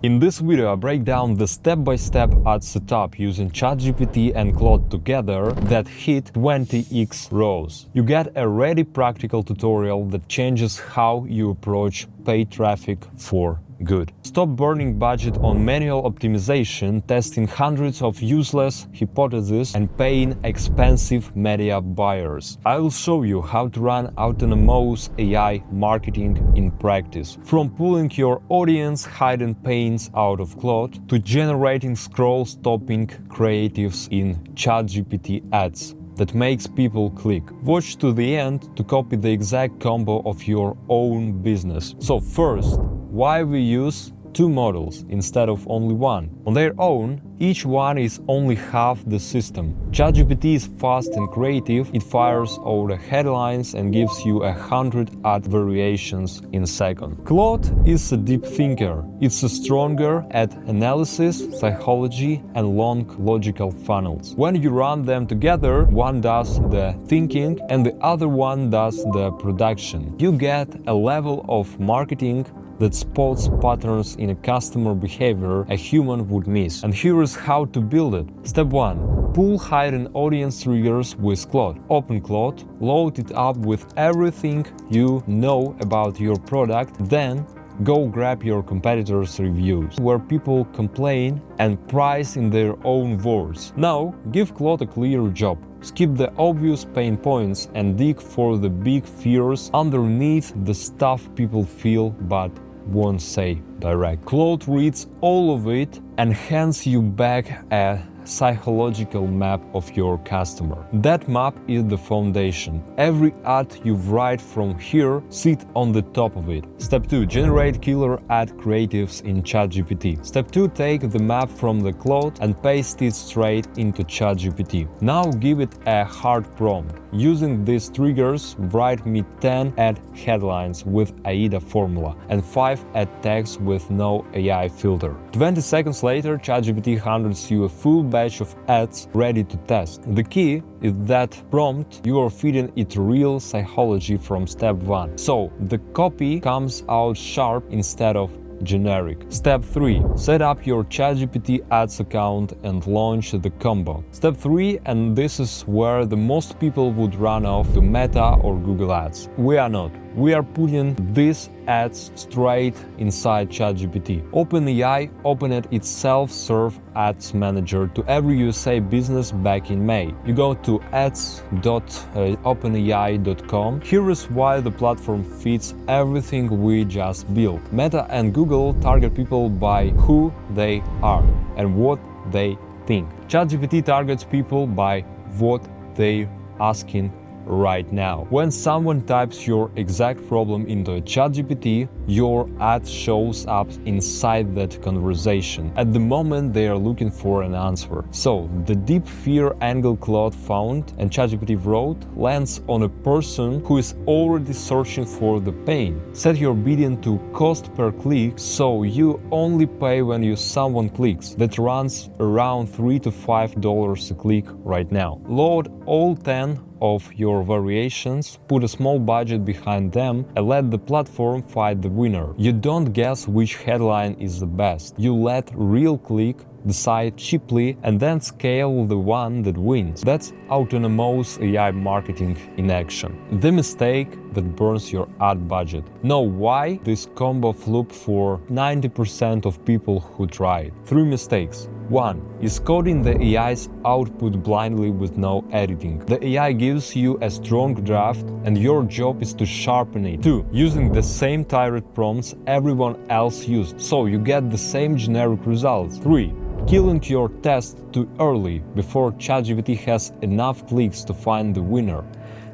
In this video, I break down the step-by-step ad setup using ChatGPT and Claude together that hit 20x ROAS. You get a ready practical tutorial that changes how you approach paid traffic for good. Stop burning budget on manual optimization, testing hundreds of useless hypotheses and paying expensive media buyers. I will show you how to run autonomous AI marketing in practice. From pulling your audience hidden pains out of Claude to generating scroll-stopping creatives in ChatGPT ads that makes people click. Watch to the end to copy the exact combo of your own business. So first, why we use two models instead of only one? On their own, each one is only half the system. ChatGPT is fast and creative. It fires all the headlines and gives you 100 ad variations in a second. Claude is a deep thinker. It's stronger at analysis, psychology, and long logical funnels. When you run them together, one does the thinking and the other one does the production. You get a level of marketing that spots patterns in a customer behavior a human would miss. And here is how to build it. Step 1. Pull hidden audience triggers with Claude. Open Claude, load it up with everything you know about your product, then go grab your competitors' reviews, where people complain and price in their own words. Now, give Claude a clear job. Skip the obvious pain points and dig for the big fears underneath the stuff people feel but won't say direct. Claude reads all of it and hands you back a psychological map of your customer. That map is the foundation. Every ad you write from here sits on the top of it. Step 2. Generate killer ad creatives in ChatGPT. Step 2. Take the map from the Claude and paste it straight into ChatGPT. Now give it a hard prompt. Using these triggers, write me 10 ad headlines with AIDA formula and 5 ad tags with no AI filter. 20 seconds later, ChatGPT hands you a full batch of ads ready to test. The key is that prompt you are feeding it real psychology from step 1. So the copy comes out sharp instead of generic. Step 3. Set up your ChatGPT ads account and launch the combo. Step 3, and this is where the most people would run off to Meta or Google Ads. We are not. We are putting these ads straight inside ChatGPT. OpenAI opened its self-serve ads manager to every USA business back in May. You go to ads.openai.com. Here is why the platform fits everything we just built. Meta and Google target people by who they are and what they think. ChatGPT targets people by what they're asking right now. When someone types your exact problem into a ChatGPT, your ad shows up inside that conversation at the moment they are looking for an answer. So the deep fear angle Claude found and ChatGPT wrote lands on a person who is already searching for the pain. Set your bidding to cost per click so you only pay when someone clicks. That runs around $3 to $5 a click right now. Load all 10 of your variations, put a small budget behind them, and let the platform find the winner. You don't guess which headline is the best. You let real click decide cheaply and then scale the one that wins. That's autonomous AI marketing in action. The mistake that burns your ad budget. Know why this combo flopped for 90% of people who try it. 3 mistakes. 1. Is coding the AI's output blindly with no editing. The AI gives you a strong draft and your job is to sharpen it. 2. Using the same tired prompts everyone else used, so you get the same generic results. 3. Killing your test too early, before ChatGPT has enough clicks to find the winner.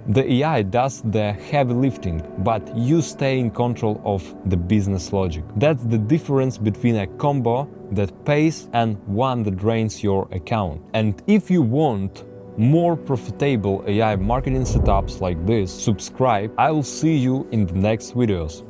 The AI does the heavy lifting, but you stay in control of the business logic. That's the difference between a combo that pays and one that drains your account. And if you want more profitable AI marketing setups like this, subscribe. I will see you in the next videos.